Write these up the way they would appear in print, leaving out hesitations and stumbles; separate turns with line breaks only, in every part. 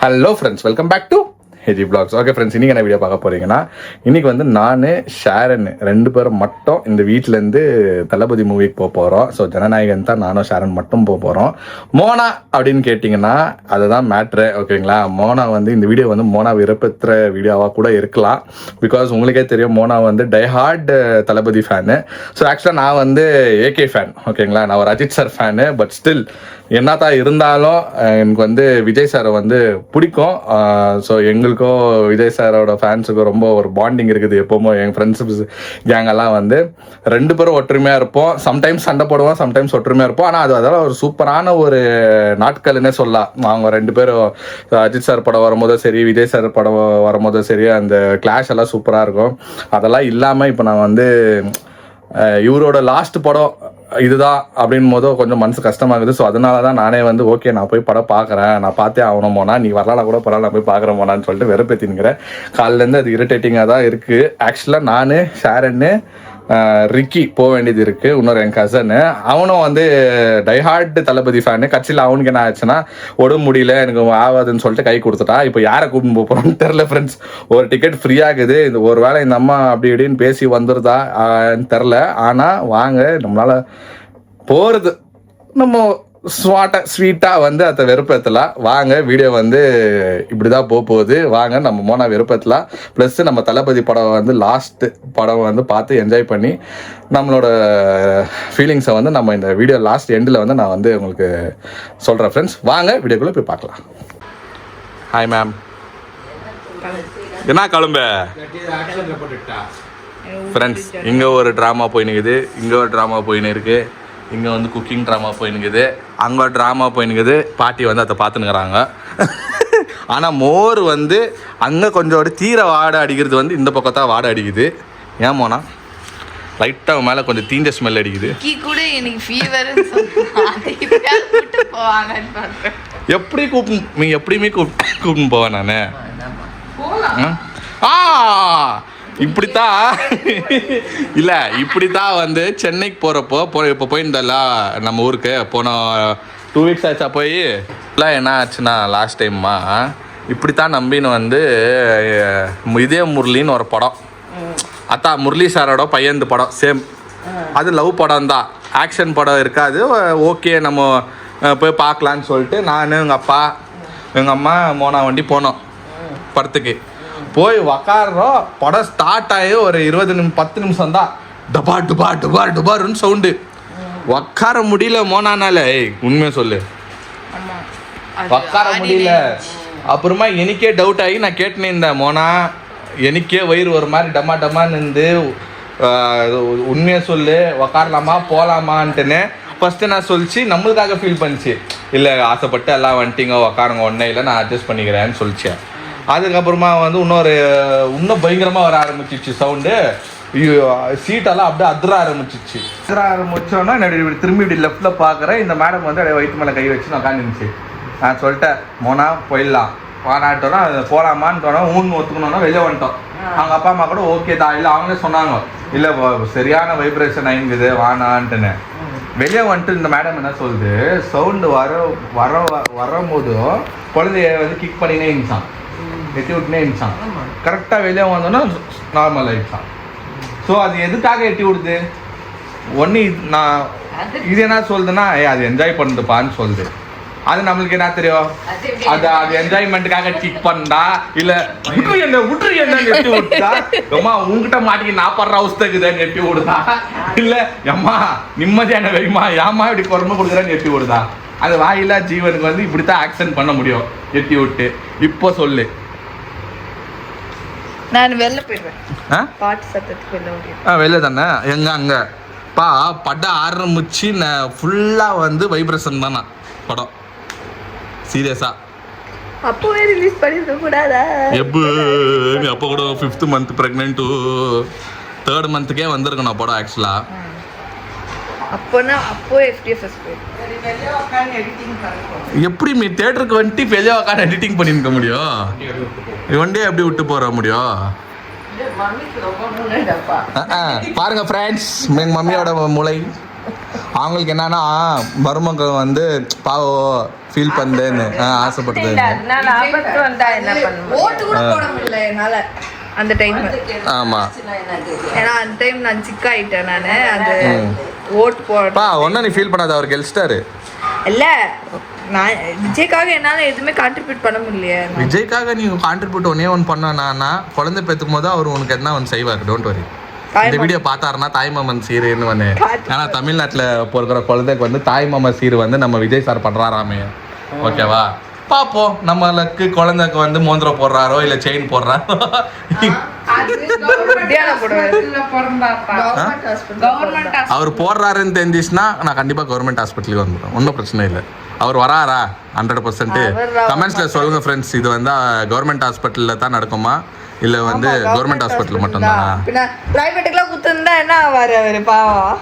Hello friends, welcome back to ஹெஜி vlogs. Okay friends, இன்றைக்கி என்ன வீடியோ பார்க்க போகிறீங்கன்னா, இன்றைக்கி வந்து நான் ஷாரன் ரெண்டு பேரும் மட்டும் இந்த வீட்டிலேருந்து தளபதி மூவிக்கு போக போகிறோம். ஸோ ஜனநாயகன் தான் நானும் ஷாரன் மட்டும் போக போகிறோம். மோனா அப்படின்னு கேட்டிங்கன்னா அதுதான் மேட்ரு. ஓகேங்களா, மோனா வந்து இந்த வீடியோ வந்து மோனா விருப்பத்துற வீடியோவாக கூட இருக்கலாம். பிகாஸ் உங்களுக்கே தெரியும், மோனா வந்து டைஹார்ட் தளபதி ஃபேனு. ஸோ ஆக்சுவலாக நான் வந்து ஏகே ஃபேன். ஓகேங்களா, நான் ஒரு Ajith sir fan. But still என்னதான் இருந்தாலும் எனக்கு வந்து விஜய் சாரை வந்து பிடிக்கும். ஸோ எங்களுக்கும் விஜய் சாரோட ஃபேன்ஸுக்கும் ரொம்ப ஒரு பாண்டிங் இருக்குது. எப்போவுமே எங்கள் ஃப்ரெண்ட்ஸு கேங்கெல்லாம் வந்து ரெண்டு பேரும் ஒற்றுமையாக இருப்போம். சம்டைம்ஸ் சண்டை போடுவோம், சம்டைம்ஸ் ஒற்றுமையாக இருப்போம். ஆனால் அதெல்லாம் ஒரு சூப்பரான ஒரு நாட்கள்னே சொல்லலாம். அவங்க ரெண்டு பேரும் அஜித் சார் படம் வரும்போதும் சரி, விஜய் சார் படம் வரும்போதும் சரி, அந்த கிளாஷ் எல்லாம் சூப்பராக இருக்கும். அதெல்லாம் இல்லாமல் இப்போ நான் வந்து இவரோட லாஸ்ட் படம் இதுதான் அப்படின் போது கொஞ்சம் மனசு கஷ்டமாகுது. ஸோ அதனால தான் நானே வந்து ஓகே, நான் போய் படம் பார்க்குறேன், நான் பார்த்தே ஆகணும் போனா, நீ வரலாம் கூட பரவாயில்ல, நான் போய் பார்க்குறேன் போனான்னு சொல்லிட்டு வெறுப்பேற்றினுக்கிறேன். காலிலேருந்து அது இரிட்டேட்டிங்காக தான் இருக்குது. ஆக்சுவலாக நான் ஷாரன்னு ரிக்கி போக வேண்டியது இருக்குது. இன்னொரு என் கசனு, அவனும் வந்து டைஹார்ட் தளபதி ஃபேனு. கட்சியில் அவனுக்கு என்ன ஆச்சுன்னா, உடம்பு முடியல, எனக்கு ஆகாதுன்னு சொல்லிட்டு கை கொடுத்துட்டா. இப்போ யாரை கூப்பிட்டு போகிறோம்னு தெரில ஃப்ரெண்ட்ஸ். ஒரு டிக்கெட் ஃப்ரீயாகுது. இந்த ஒரு வேளை இந்த அம்மா அப்படி இப்படின்னு பேசி வந்துருதா தெரில. ஆனால் வாங்க, நம்மளால் போகிறது நம்ம ஸ்வீட்டாக வந்து அதை வெறுப்பேற்றலாம். வாங்க, வீடியோ வந்து இப்படி தான் போகுது. வாங்க, நம்ம மோனா வெறுப்பேற்றலாம். ப்ளஸ் நம்ம தளபதி படம் வந்து லாஸ்ட் படம் வந்து பார்த்து என்ஜாய் பண்ணி நம்மளோட ஃபீலிங்ஸை வந்து நம்ம இந்த வீடியோ லாஸ்ட் எண்டில் வந்து நான் வந்து உங்களுக்கு சொல்கிறேன் ஃப்ரெண்ட்ஸ். வாங்க வீடியோக்குள்ளே போய் பார்க்கலாம். ஹாய் மேம், என்ன கிளம்ப ஃப்ரெண்ட்ஸ்? இங்கே ஒரு ட்ராமா போயினுக்குது, இங்கே ஒரு ட்ராமா போயின்னு இருக்குது. இங்கே வந்து குக்கிங் ட்ராமா போயினுக்குது, அங்கே ஒரு ட்ராமா போயினுக்குது. பாட்டி வந்து அதை பார்த்துன்னுக்குறாங்க. ஆனால் மோர் வந்து அங்கே கொஞ்சம் தீர வாடை அடிக்கிறது வந்து இந்த பக்கத்தான் வாடை அடிக்குது. ஏன் போனா லைட்டாக மேலே கொஞ்சம் தீஞ்ச ஸ்மெல் அடிக்குது.
கூட எனக்கு ஃபீவர்.
எப்படி கூப்பிட்டு நீ எப்படியுமே கூப்பிட்டு போவேன் நான். இப்படித்தான் இல்லை, இப்படித்தான் வந்து சென்னைக்கு போகிறப்போ இப்போ போயிருந்தல நம்ம ஊருக்கு போன 2 வீக்ஸ் ஆச்சா போய். இல்லை என்ன ஆச்சுன்னா, லாஸ்ட் டைம்மா இப்படித்தான் நம்பின்னு வந்து இதே முரளின்னு ஒரு படம், அதான் முரளி சாரோட பையன் படம் சேம். அது லவ் படம் தான், ஆக்ஷன் படம் இருக்காது. ஓகே, நம்ம போய் பார்க்கலான்னு சொல்லிட்டு நான், எங்கள் அப்பா, எங்கள் அம்மா, மோனா வண்டி போனோம் படத்துக்கு. போய் உக்காடுறோம். படம் ஸ்டார்ட் ஆகி ஒரு 10 நிமிஷம் தான் டபா டுபா டுபா டுபாருன்னு சவுண்டு. உக்கார முடியல மோனானால. உண்மையை சொல்லு, உக்கார முடியல. அப்புறமா எனக்கே டவுட் ஆகி நான் கேட்டுனே இருந்தேன், மோனா எனக்கே வயிறு ஒரு மாதிரி டமா டமான்னு இருந்து, உண்மையை சொல்லு, உக்காரலாமா போகலாமான்ட்டுன்னு ஃபஸ்ட்டு நான் சொல்லிச்சு. நம்மளுக்காக ஃபீல் பண்ணிச்சு, இல்லை ஆசைப்பட்டு எல்லாம் வந்துட்டிங்க உக்காருங்க, ஒன்றே இல்லை நான் அட்ஜஸ்ட் பண்ணிக்கிறேன்னு சொல்லிச்சேன். அதுக்கப்புறமா வந்து இன்னும் பயங்கரமாக வர ஆரம்பிச்சிச்சு சவுண்டு. சீட்டெல்லாம் அப்படியே அதிர ஆரம்பிச்சிச்சு. ஆரம்பிச்சோன்னா திரும்பி இப்படி லெஃப்டில் பார்க்குறேன். இந்த மேடம் வந்து அப்படியே வயிற்று மேலே கை வச்சு நான் உட்காந்துருந்துச்சு. நான் சொல்லிட்டேன், மோனா போயிடலாம் வானாட்டோன்னா போகலாமான்னு தோணும். ஒத்துக்கணுன்னா வெளியே வந்துட்டோம். அவங்க அப்பா அம்மா கூட ஓகே தான். இல்லை அவங்களே சொன்னாங்க, இல்லை சரியான வைப்ரேஷன் ஆகிங்குது வானான்ட்டுன்னு. வெளியே வந்துட்டு இந்த மேடம் என்ன சொல்லுது, சவுண்டு வரும்போதும் குழந்தைய வந்து கிக் பண்ணினே இருந்துச்சான், எட்டி விட்டுனே இருந்துச்சான். கரெக்டாக வெளியே வந்தோன்னா நார்மல் ஆகிடுச்சான். ஸோ அது எதுக்காக எட்டி விடுது? ஒன்று நான் இது என்ன சொல்லுதுன்னா, அது என்ஜாய் பண்ணுதுப்பான்னு சொல்லுது. அது நம்மளுக்கு என்ன தெரியும், அது என்ஜாய்மெண்ட்டுக்காக கிக் பண்ணா, இல்லை விட்டுரு என்ன எட்டி விட்டா, அம்மா உங்ககிட்ட மாட்டிக்கு நான் படுற அவஸ்தைக்குதான் எட்டி விடுதா, இல்லை அம்மா நிம்மதியான வெறிமா ஏமா இப்படி குறம்பு கொடுக்குறேன்னு எட்டி விடுதா. அது வாயிலா ஜீவனுக்கு வந்து இப்படித்தான் ஆக்சன் பண்ண முடியும், எட்டி விட்டு. இப்போ சொல்லு,
நான் வெளில போயிடுவேன், பாட்டு சத்தத்துக்கு
வெளில தானே. எங்க அங்கே படம் ஆரம்பிச்சு ஃபுல்லாக வந்து வைப்ரேஷன் தானே படம். சீரியஸா
அப்போவே ரிலீஸ் பண்ணிருக்க கூடாதா?
அப்போ கூட 5th மந்த் ப்ரெக்னென்ட், 3rd மந்த்துக்கே வந்திருக்கணும் படம் ஆக்சுவலாக. எப்படி நீ தியேட்டருக்கு வந்துட்டு வெளியே உட்காந்து எடிட்டிங் பண்ணிருக்க முடியும்? வண்டியை எப்படி விட்டு போற முடியும்? பாருங்க ஃப்ரெண்ட்ஸ், எங்க மம்மியோட மூளை அவங்களுக்கு என்னன்னா மருமகள் வந்து பாவம் ஃபீல் பண்ணுன்னு ஆசைப்படுது.
அதனால ஆபத்து வந்தா என்ன பண்ணுவோம்? ஓட்டு கூட போட முடியல என்னால அந்த டைம்.
ஆமா,
ஏன்னா அந்த டைம் நான் சிக்க ஆயிட்டேன். நானு அந்த ஓட்டு போட
ஒன்னும் நீ ஃபீல் பண்ணாத, அவர் கெல்ஸ்டாரு
இல்ல. நான் விஜய்க்காக என்னால எதுவுமே கான்ட்ரிபியூட் பண்ண முடியலையே.
விஜய்க்காக நீ கான்ட்ரிபியூட் ஒன்று பண்ணனா குழந்தை பெற்றுக்கும் போது அவர் உனக்கு என்ன ஒன்று செய்வார். Don't worry. இந்த வீடியோ பார்த்தாருன்னா தாய்மாமன் சீருன்னு ஒன்று. ஏன்னா தமிழ்நாட்டில் பிறக்கிற குழந்தைக்கு வந்து தாய்மாமன் சீர் வந்து நம்ம விஜய் சார் பண்ணுறாராமே. ஓகேவா, பார்ப்போம். நம்மளுக்கு குழந்தைக்கு வந்து மோந்திரம் போடுறாரோ இல்லை செயின் போடுறாரோ. அவர் போடுறாருன்னு தெரிஞ்சிச்சுன்னா நான் கண்டிப்பாக கவர்மெண்ட் ஹாஸ்பிட்டலுக்கு வந்துடுவேன். ஒன்றும் பிரச்சனை இல்லை. அவர் வராரா 100%? கமெண்ட்ஸில் சொல்லுங்கள் ஃப்ரெண்ட்ஸ். இது வந்து கவர்மெண்ட் ஹாஸ்பிட்டலில் தான் நடக்குமா இல்லை வந்து கவர்மெண்ட் ஹாஸ்பிட்டல் மட்டும்தானா?
பிரைவேட்டுக்குலாம் குத்துந்தா என்ன ஆவார் அவர் பாவம்.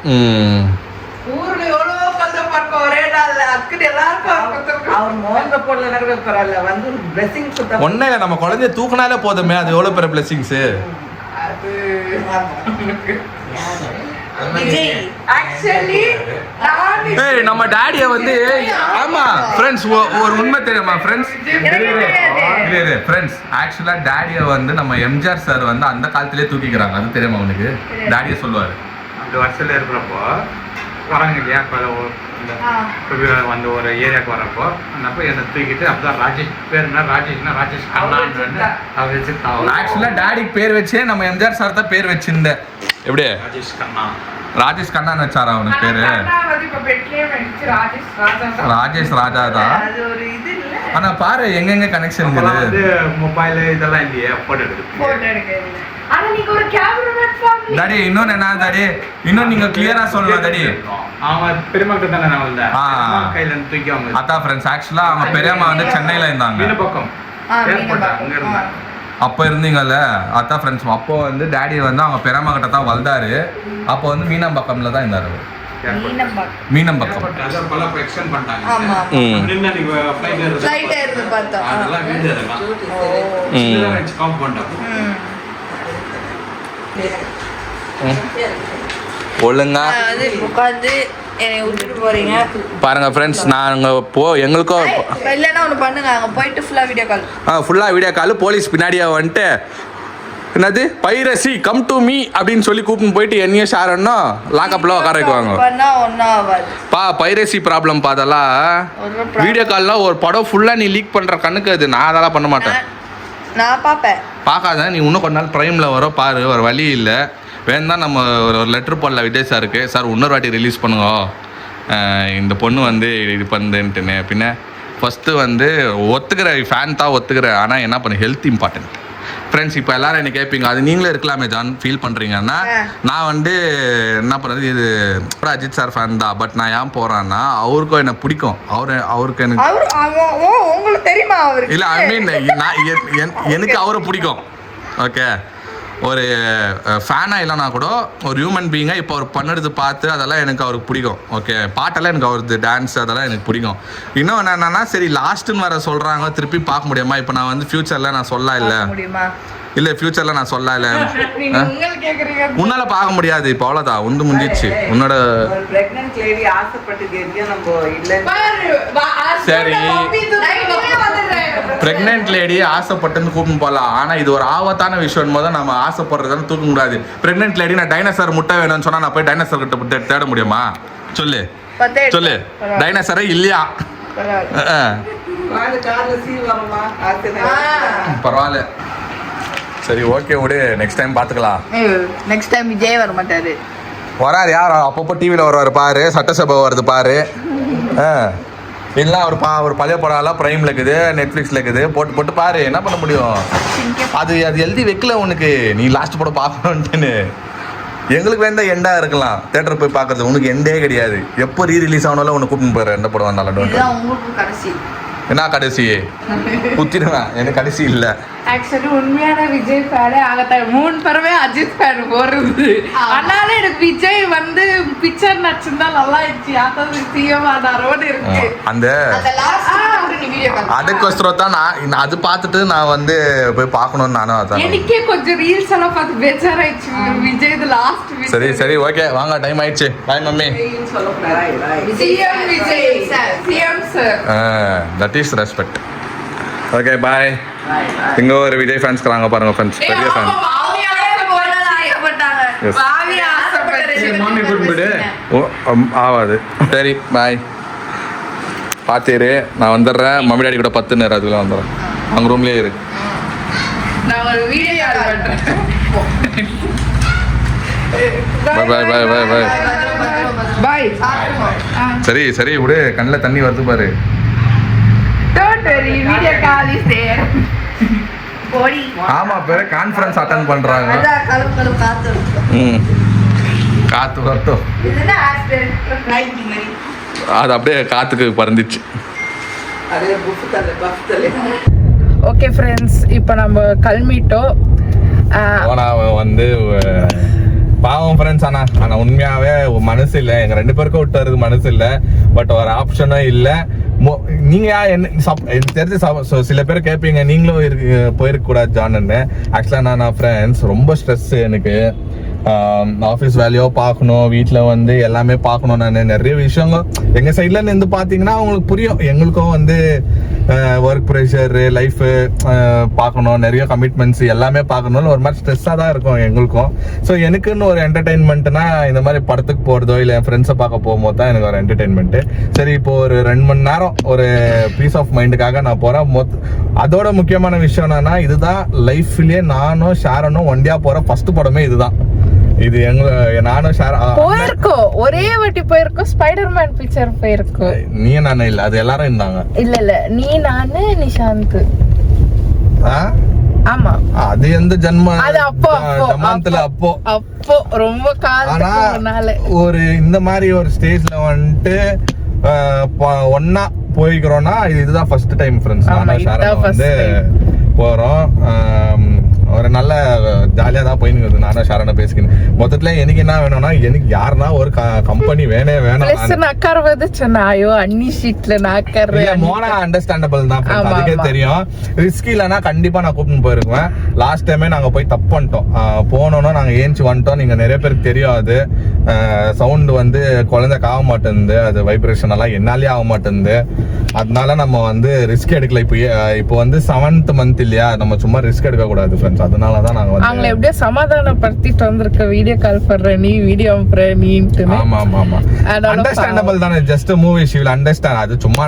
ஊர்ல எவ்வளோ கஷ்டம் பார்க்க ஒரே நாள் அக்கடி எல்லாருக்கும் அவர் மோந்த போடல நடக்க பரவாயில்ல வந்து பிளெஸிங் கொடுத்தா
ஒன்றும் இல்லை. நம்ம குழந்தைய தூக்குனாலே போதுமே, அது எவ்வளோ பெரிய பிளெஸிங்ஸு.
அது ஆக்சுவலி
நம்ம டாடியை வந்து ஆமா ஃப்ரெண்ட்ஸ் ஒரு உண்மை தெரியுமா ஃப்ரெண்ட்ஸ்? ஃப்ரெண்ட்ஸ் ஆக்சுவலாக டாடியை வந்து நம்ம எம்ஜிஆர் சார் வந்து அந்த காலத்திலே தூக்கிக்கிறாங்க. அது தெரியுமா உனக்கு? டாடியை சொல்லுவார்
அந்த வருஷத்தில் இருக்கிறப்போ வராங்க இல்லையா, வந்து ஒரு ஏரியாவுக்கு வரப்போ அப்போ என்னை தூக்கிட்டு அப்பதான் ராஜேஷ் பேர் என்ன, ராஜேஷ் கண்ணா அவர் வச்சு.
ஆக்சுவலாக டாடிக்கு பேர் வச்சே நம்ம எம்ஜிஆர் சார் தான் பேர் வச்சிருந்தேன். எப்படி ராஜேஷ் கண்ணான்னு வச்சாரா அவனுக்கு பேரு? ராஜேஷ் ராஜா தான். ஆனா பாரு எங்கெங்க கனெக்ஷன் இருக்குது.
மொபைல் இதெல்லாம் இல்லையே, போட்டோ எடுக்கு.
டாடி இன்னொன்னு என்ன டாடி, இன்னும் நீங்க கிளியரா சொல்லலாம் டாடி.
அவன் பெரியமாக்கிட்ட தானே நான் வந்தேன், கையில இருந்து தூக்கி அவங்க.
அதான் ஃப்ரெண்ட்ஸ் ஆக்சுவலா அவங்க பெரியம்மா வந்து சென்னையில இருந்தாங்க.
மீன பக்கம் அங்க இருந்தாங்க.
அப்போ இருந்தீங்கல்ல, அதான் ஃப்ரெண்ட்ஸ். அப்போ வந்து டாடி வந்து அவங்க பெரியம்மா கிட்ட தான் வந்தாரு. அப்போ வந்து மீனம்பாக்கம்ல தான் இருந்தாரு. மீனம்பாக்கம்
எக்ஸ்டெண்ட் பண்ணிட்டாங்க.
ஆமா
நின்ன நீங்க ஃளைட்
ஏறுது பார்த்தா
அதெல்லாம் வீடு அதெல்லாம் சின்னதா வெச்சு காம்பவுண்ட்.
ஒழுங்கா
அது உட்காந்து என்னை விட்டுட்டு போறீங்க
பாருங்க ஃப்ரெண்ட்ஸ். நாங்கள் எங்களுக்கும்
இல்லைன்னா ஒன்று பண்ணுங்க, அங்கே போயிட்டு ஃபுல்லாக வீடியோ கால்.
ஃபுல்லாக வீடியோ கால். போலீஸ் பின்னாடியே வந்துட்டு என்னது பைரசி கம் டு மீ அப்படின்னு சொல்லி கூப்பிட்டு போயிட்டு என்னையே ஷாரன்னா லாக்அப்ல உட்கார வைக்குவாங்க. பைரசி ப்ராப்ளம் பார்த்தலாம். வீடியோ கால்லாம் ஒரு படம் ஃபுல்லாக நீ லீக் பண்ணுற கண்ணுக்கு அது. நான் அதெல்லாம் பண்ண மாட்டேன்.
நான் பார்ப்பேன்.
பார்க்காத நீ இன்னும் கொஞ்ச நாள் ப்ரைமில் வர பாரு. ஒரு வழி இல்லை. வேணுதான் நம்ம ஒரு லெட்ரு போடல விஜய் சாருக்கு. சார் இன்னொரு வாட்டி ரிலீஸ் பண்ணுங்க, இந்த பொண்ணு வந்து இது பண்ணுதுன்ட்டுன்னு. பின்ன ஃபஸ்ட்டு வந்து ஃபேன் தான் ஒத்துக்கிறேன். ஆனால் என்ன பண்ணு, ஹெல்த் இம்பார்ட்டன்ட் ஃப்ரெண்ட்ஸ். இப்போ எல்லாரும் என்ன கேட்பீங்க, அது நீங்களே இருக்கலாமே ஜான் ஃபீல் பண்ணுறீங்கன்னா. நான் வந்து என்ன பண்ணுறது, இது அஜித் சார் ஃபேன் தான். பட் நான் ஏன் போகிறேன்னா அவருக்கும் என்ன பிடிக்கும். அவருக்கு எனக்கு
உங்களுக்கு தெரியுமா அவரு
இல்லை, ஐ மீன் எனக்கு அவரை பிடிக்கும். ஓகே, ஒரு ஃபேனாக இல்லைனா கூட ஒரு ஹியூமன் பீயிங்காக இப்போ அவர் பண்ணுறது பார்த்து அதெல்லாம் எனக்கு அவருக்கு பிடிக்கும். ஓகே, பாட்டெல்லாம் எனக்கு அவரது டான்ஸ் அதெல்லாம் எனக்கு பிடிக்கும். இன்னும் என்னன்னா சரி லாஸ்ட்டுன்னு வர சொல்கிறாங்க, திருப்பி பார்க்க முடியுமா? இப்போ நான் வந்து ஃப்யூச்சரில் நான் சொல்ல இல்லை ஃப்யூச்சரில் நான் சொல்ல இல்லை உன்னால பார்க்க முடியாது. இப்போ அவ்வளோதான், உண்டு முடிஞ்சிச்சு உன்னோட. சரி, பிரெக்னென்ட் லேடி ஆசைப்பட்டுன்னு கூப்பிட்டு போகலாம். ஆனால் இது ஒரு ஆபத்தான விஷயம் போது நம்ம ஆசைப்படுறதான தூக்க முடியாது. பிரெக்னென்ட் லேடி நான் டைனோசர் முட்டை வேணும்னு சொன்னால் நான் போய் டைனோசர் கிட்ட தேட முடியுமா? சொல்லு டைனோசரே இல்லையா? பரவாயில்ல, சரி ஓகே விடு, நெக்ஸ்ட் டைம் பார்த்துக்கலாம்.
நெக்ஸ்ட் டைம் விஜய் வர மாட்டாரு.
வராது, யார் அப்பப்போ டிவியில் வருவார் பாரு. சட்டசபை வருது பாரு. இல்லை ஒரு பழைய படம்லாம் ப்ரைமில் இருக்குது, நெட்ஃப்ளிக்ஸில் இருக்குது. போட்டு பாரு, என்ன பண்ண முடியும்? அது எழுதி வைக்கல உனக்கு, நீ லாஸ்ட் படம் பார்க்கணுன்ட்டுன்னு. எங்களுக்கு வேண்ட எண்டாக இருக்கலாம் தேட்டர் போய் பார்க்கறது. உனக்கு எண்டே கிடையாது. எப்போ ரீரிலீஸ் ஆனாலும் உனக்கு கூப்பிட்டு போயிடுற எந்த படம் வந்தாலும். என்ன கடைசி குத்திடுவேன், எனக்கு கடைசி இல்லை.
ஆக்சுவலி உண்மையான விஜய் ஃபேனே ஆகத்தான் 3 படமே அஜித் ஃபேன் போடுறது. அதனால எனக்கு விஜய் வந்து பிக்சர் நடிச்சிருந்தா நல்லா இருந்துச்சு. அதாவது சிஎம் ஆனாரோன்னு இருக்கு.
அந்த
வீடியோ கால்
அதுக்கோசரம் தான் நான் அது பார்த்துட்டு நான் வந்து போய் பார்க்கணும்னு நானும் அதான்.
எனக்கே கொஞ்சம் ரீல்ஸ் எல்லாம் பார்த்து பேஜாராயிடுச்சு. விஜய் இது லாஸ்ட்
சரி சரி ஓகே வாங்க டைம் ஆயிடுச்சு. Bye mummy.
CM Vijay sir, CM sir.
That is respect. Okay bye. இங்க ஒரு விஜய் ஃபேன்ஸ் இருக்காங்க பாருங்க ஃப்ரெண்ட்ஸ். பெரிய ஃபேன். ஆகாது. சரி பாய். பார்த்துரு நான் வந்துடுறேன். மம்மி டாடி கூட 10 நேரம் அதுக்குள்ள வந்துடுறேன். அவங்க ரூம்லேயே இரு.
நான் ஒரு வீடியோ கால் பண்றேன்.
பாய் பாய் பாய் பாய் பாய்
பாய்.
சரி சரி விடு, கண்ணில் தண்ணி வருது பாரு.
Don't worry, video call is there. போடி.
ஆமா பேர கான்ஃபரன்ஸ் அட்டெண்ட் பண்றாங்க.
அதான் கலு காத்து.
காத்து வரட்டும்.
இதுனா ஆஸ்பெர் ரைட் மாதிரி.
அது அப்படியே காத்துக்கு பறந்துச்சு.
அதே புஃப்தலே. ஓகே ஃப்ரெண்ட்ஸ், இப்போ நம்ம கிளம்பிட்டோம்.
அவன் வந்து பாவம் ஃப்ரெண்ட்ஸ். ஆனால் உண்மையாகவே மனசு இல்லை, எங்கள் 2 பேருக்கும் விட்டுறதுக்கு மனசு இல்லை. பட் ஒரு ஆப்ஷனும் இல்லை. நீங்கள் எனக்கு தெரிஞ்சு சில பேர் கேட்பீங்க நீங்களும் போயிருக்க கூடாது ஜான்னு. ஆக்சுவலாக நான் ஃப்ரெண்ட்ஸ் ரொம்ப ஸ்ட்ரெஸ்ஸு எனக்கு. ஆஃபீஸ் வேலையோ பார்க்கணும், வீட்டில் வந்து எல்லாமே பார்க்கணும். நான் நிறைய விஷயங்கள் எங்கள் சைடில் இருந்து பார்த்தீங்கன்னா அவங்களுக்கு புரியும். எங்களுக்கும் வந்து ஒர்க் ப்ரெஷரு, லைஃபு பார்க்கணும், நிறைய கமிட்மெண்ட்ஸ் எல்லாமே பார்க்கணும்னு ஒரு மாதிரி ஸ்ட்ரெஸ்ஸாக தான் இருக்கும் எங்களுக்கும். ஸோ எனக்குன்னு ஒரு என்டர்டெயின்மெண்ட்னா இந்த மாதிரி படத்துக்கு போகிறதோ இல்லை என் ஃப்ரெண்ட்ஸை பார்க்க போகும்போது தான் எனக்கு ஒரு என்டர்டெயின்மெண்ட்டு. சரி இப்போ ஒரு 2 மணி நேரம் ஒரு பீஸ் ஆஃப் மைண்டுக்காக நான் போகிறேன். அதோட முக்கியமான விஷயம் என்னன்னா, இதுதான் லைஃப்லேயே நானும் ஷாரனும் ஒண்டியா போகிற ஃபர்ஸ்ட் படமே இதுதான். இது நானும்
போயிருக்கோம், ஒரே வாட்டி போயிருக்கோம். ஸ்பைடர்மேன் பிக்சர் போயிருக்கோம்.
நீ நானே இல்ல, அது எல்லாரும் இருந்தாங்க.
இல்ல நீ நானு நிஷாந்த். ஆமா
அது எந்த ஜென்ம
அது அப்போ
ஜமாத்துல அப்போ
ரொம்ப காலத்துக்கு
ஒரு இந்த மாதிரி ஒரு ஸ்டேஜ்ல வந்துட்டு ஒன்னா போய்க்கிறோம்னா இதுதான் ஃபர்ஸ்ட் டைம் ஃப்ரெண்ட்ஸ். நானும் வந்து போறோம். ஒரு நல்ல ஜாலியாக தான் போயின்னு நானும் ஷாரனை பேசிக்கணும். மொத்தத்துல எனக்கு என்ன வேணும்னா, எனக்கு யாருன்னா ஒரு கம்பெனி வேணும். மோனா அண்டர்ஸ்டாண்டபிள் தான், அதுக்கே தெரியும். ரிஸ்க் இல்லைன்னா கண்டிப்பா நான் கூப்பிட்டு போயிருக்குவேன். லாஸ்ட் டைமே நாங்க போய் தப்பு பண்ணிட்டோம். போனோம்னா நாங்க ஏஞ்சி வந்துட்டோம். நீங்க நிறைய பேருக்கு தெரியும், அது சவுண்ட் வந்து குழந்தைக்கு ஆக மாட்டேங்குது, அது வைப்ரேஷன் எல்லாம் என்னாலே ஆக மாட்டேங்குது. அதனால நம்ம வந்து ரிஸ்க் எடுக்கல. இப்போ வந்து 7th month இல்லையா, நம்ம சும்மா ரிஸ்க் எடுக்க கூடாது ஃப்ரெண்ட்ஸ். அதனாலதான் நாங்க வந்து
அவங்களை எப்படியோ சமாதானப்படுத்திட்டு வந்திருக்க. வீடியோ கால் பண்ற நீ, வீடியோ அனுப்புற நீன்ட்டு.
ஆமா அண்டர்ஸ்டாண்டபிள் தானே. Just movie she will understand. அது சும்மா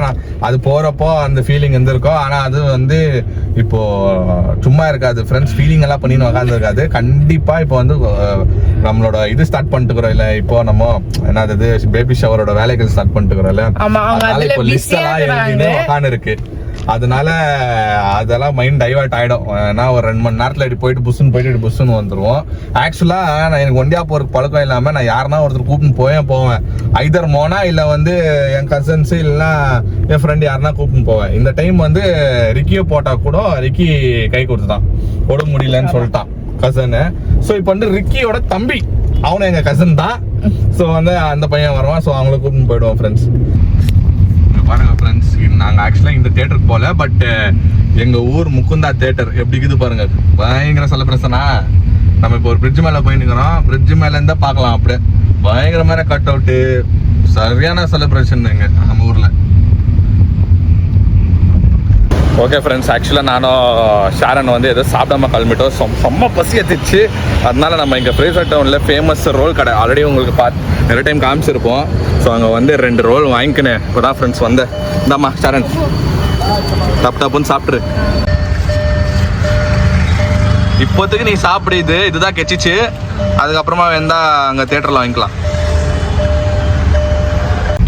அது போறப்போ அந்த ஃபீலிங் இருந்திருக்கும். ஆனா அது வந்து இப்போ சும்மா இருக்காது ஃப்ரெண்ட்ஸ். ஃபீலிங் எல்லாம் பண்ணின்னு உட்காந்து இருக்காது. கண்டிப்பா இப்போ வந்து நம்மளோட இது ஸ்டார்ட் பண்ணிட்டுக்கிறோம் இல்ல, இப்போ நம்ம என்னது பேபி ஷவரோட வேலைகள் ஸ்டார்ட் பண்ணிட்டுக்கிறோம்ல. இப்போ லிஸ்ட் எல்லாம் உட்காந்து இருக்கு. அதனால அதெல்லாம் மைண்ட் டைவர்ட் ஆயிடும். நான் ஒரு 2 மணி நேரத்துல போயிட்டு புஷ்ன்னு வந்துருவோம். ஆக்சுவலா நான் எனக்கு ஒண்டியா போறதுக்கு பழக்கம் இல்லாம நான் யாருன்னா ஒருத்தர் கூப்பிட்டு போவேன். ஐதர் மோனா இல்ல வந்து என் கசின்ஸ் இல்லைன்னா என் ஃப்ரெண்ட் யாருன்னா கூப்பிட்டு போவேன். இந்த டைம் வந்து ரிக்கியோ போட்டா கூட ரிக்கி கை கொடுத்துதான், உடம்பு முடியலன்னு சொல்லிட்டான் கசனு. ஸோ இப்போ வந்து ரிக்கியோட தம்பி அவனும் எங்க கசன் தான். ஸோ வந்து அந்த பையன் வருவான். ஸோ அவங்கள கூப்பிட்டு போயிடுவோம் ஃப்ரெண்ட்ஸ். பாருங்க ஃப்ரெண்ட்ஸ், நாங்கள் ஆக்சுவலாக இந்த தேட்டருக்கு போகல. பட் எங்கள் ஊர் முகுந்தா தேட்டர் எப்படி இருக்குது பாருங்க. பயங்கர செலிப்ரேஷனா. நம்ம இப்போ ஒரு பிரிட்ஜ் மேலே போய் நிற்கிறோம். பிரிட்ஜ் மேலே இருந்தால் பார்க்கலாம். அப்படியே பயங்கரமான கட் அவுட்டு, சரியான செலிப்ரேஷன் எங்க நம்ம ஊரில். ஓகே ஃப்ரெண்ட்ஸ், ஆக்சுவலாக நானும் ஷாரன் வந்து எதோ சாப்பிடாம கிளம்பிட்டோம். செம்ம பசி எடுத்துச்சு. அதனால நம்ம இங்கே ஃப்ரேசர் டவுனில் ஃபேமஸ் ரோல் கடை ஆல்ரெடி உங்களுக்கு நிறைய டைம் காமிச்சிருப்போம். ஸோ அங்கே வந்து 2 ரோல் வாங்கிக்கினேன். இப்போ தான் ஃப்ரெண்ட்ஸ் வந்தேன். இந்தாம்மா ஷாரன், டப்புன்னு சாப்பிட்ரு. இப்போதைக்கு நீ சாப்பிடு. இதுதான் கெச்சிச்சு. அதுக்கப்புறமா வேண்டா அங்கே தேட்டரில் வாங்கிக்கலாம்.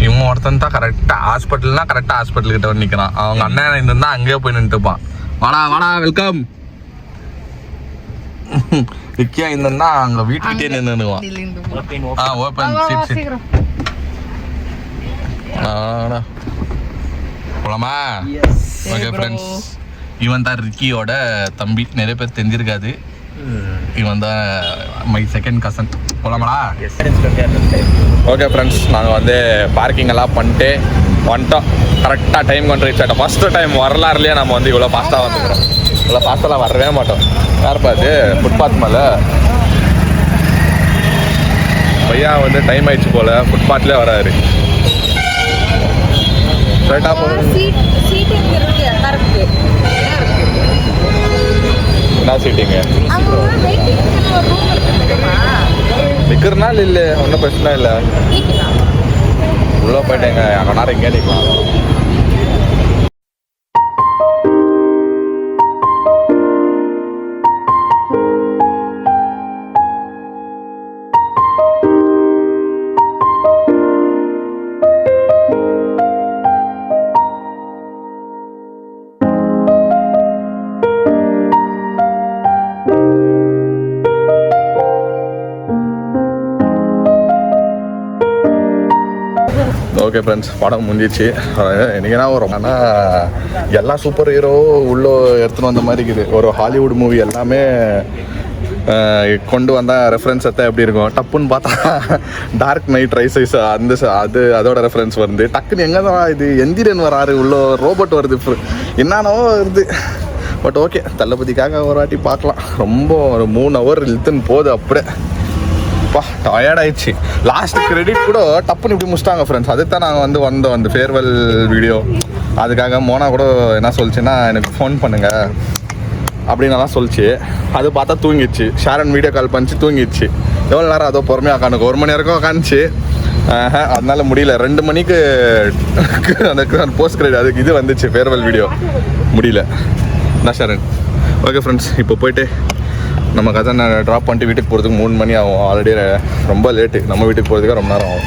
இவன் ஒருத்தன் தான் கரெக்டாக ஹாஸ்பிட்டல் கிட்ட வந்து நிற்கிறான். அவங்க அண்ணன் இருந்தா அங்கேயே போய் நின்றுப்பான். வாடா வெல்கம். விக்கியா இருந்தா அங்க வீட்டுக்கிட்டே நின்றுவான். Open seat. போலாமா? ஓகே ஃப்ரெண்ட்ஸ், இவன் தான் ரிக்கியோட தம்பி. நிறைய பேர் தெரிஞ்சிருக்காது. இவன் தான் மை செகண்ட் கசன். போலாமாடா? ஓகே ஃப்ரெண்ட்ஸ், நாங்கள் வந்து பார்க்கிங் எல்லாம் பண்ணிட்டு வந்துட்டோம் கரெக்டாக டைம் கொண்டு ரீச் ஆகிட்டோம். ஃபஸ்ட்டு டைம் வரலாறுலேயே நம்ம வந்து இவ்வளோ ஃபாஸ்ட்டாக வந்துக்கிறோம். இவ்வளோ ஃபாஸ்ட்டாக வரவே மாட்டோம். யார் பார்த்து ஃபுட்பாத் மேலே பையா வந்து டைம் ஆயிடுச்சு போல் ஃபுட்பாத்லேயே வராரு. கரெக்டாக போகிறோம். என்ன சீட்டிங்க நிற்கிறனால இல்லை, ஒன்றும் பிரச்சனை இல்லை. உள்ளே போயிட்டேங்க அங்கே நேரம் எங்கே நிற்கலாம். ஓகே ஃப்ரெண்ட்ஸ், படம் முடிஞ்சிச்சு. எனக்கு என்ன வரும் ஆனால் எல்லா சூப்பர் ஹீரோ உள்ளே எடுத்துன்னு வந்த மாதிரி இருக்குது. ஒரு ஹாலிவுட் மூவி எல்லாமே கொண்டு வந்தால் ரெஃபரன்ஸ் எத்த எப்படி இருக்கும். டப்புன்னு பார்த்தா டார்க் நைட் ரைசஸ் அதோட ரெஃபரன்ஸ் வருது. டக்குன்னு எங்கே தான் இது எந்திரன் வராரு, உள்ள ரோபோட் வருது, என்னென்னவோ வருது. பட் ஓகே, தளபதிக்காக ஒரு வாட்டி பார்க்கலாம். ரொம்ப ஒரு 3 ஹவர் இழுத்துன்னு போகுது. அப்படியே அப்பா டயர்ட் ஆயிடுச்சு. லாஸ்ட் கிரெடிட் கூட டப்புன்னு இப்படி முடிச்சிட்டாங்க ஃப்ரெண்ட்ஸ். அதுக்கு தான் நாங்கள் வந்து வந்தோம் அந்த ஃபேர்வெல் வீடியோ. அதுக்காக மோனா கூட என்ன சொல்லிச்சுன்னா எனக்கு ஃபோன் பண்ணுங்க அப்படின்னலாம் சொல்லிச்சு. அது பார்த்தா தூங்கிடுச்சு. ஷாரன் வீடியோ கால் பண்ணிச்சு, தூங்கிடுச்சு. எவ்வளோ நேரம் அதோ பொறுமையாக உட்காந்துக்கு 1 மணி வரைக்கும் உட்காந்துச்சு. அதனால முடியல. 2 மணிக்கு அந்த போஸ்ட் கிரெடிட் அதுக்கு இது வந்துச்சு ஃபேர்வெல் வீடியோ, முடியல. என்ன ஷாரன்? ஓகே ஃப்ரெண்ட்ஸ், இப்போ போயிட்டு நம்ம கதை ட்ராப் பண்ணிட்டு வீட்டுக்கு போகிறதுக்கு 3 மணி ஆகும். ஆல்ரெடி ரொம்ப லேட்டு. நம்ம வீட்டுக்கு போகிறதுக்கு ரொம்ப நேரம் ஆகும்.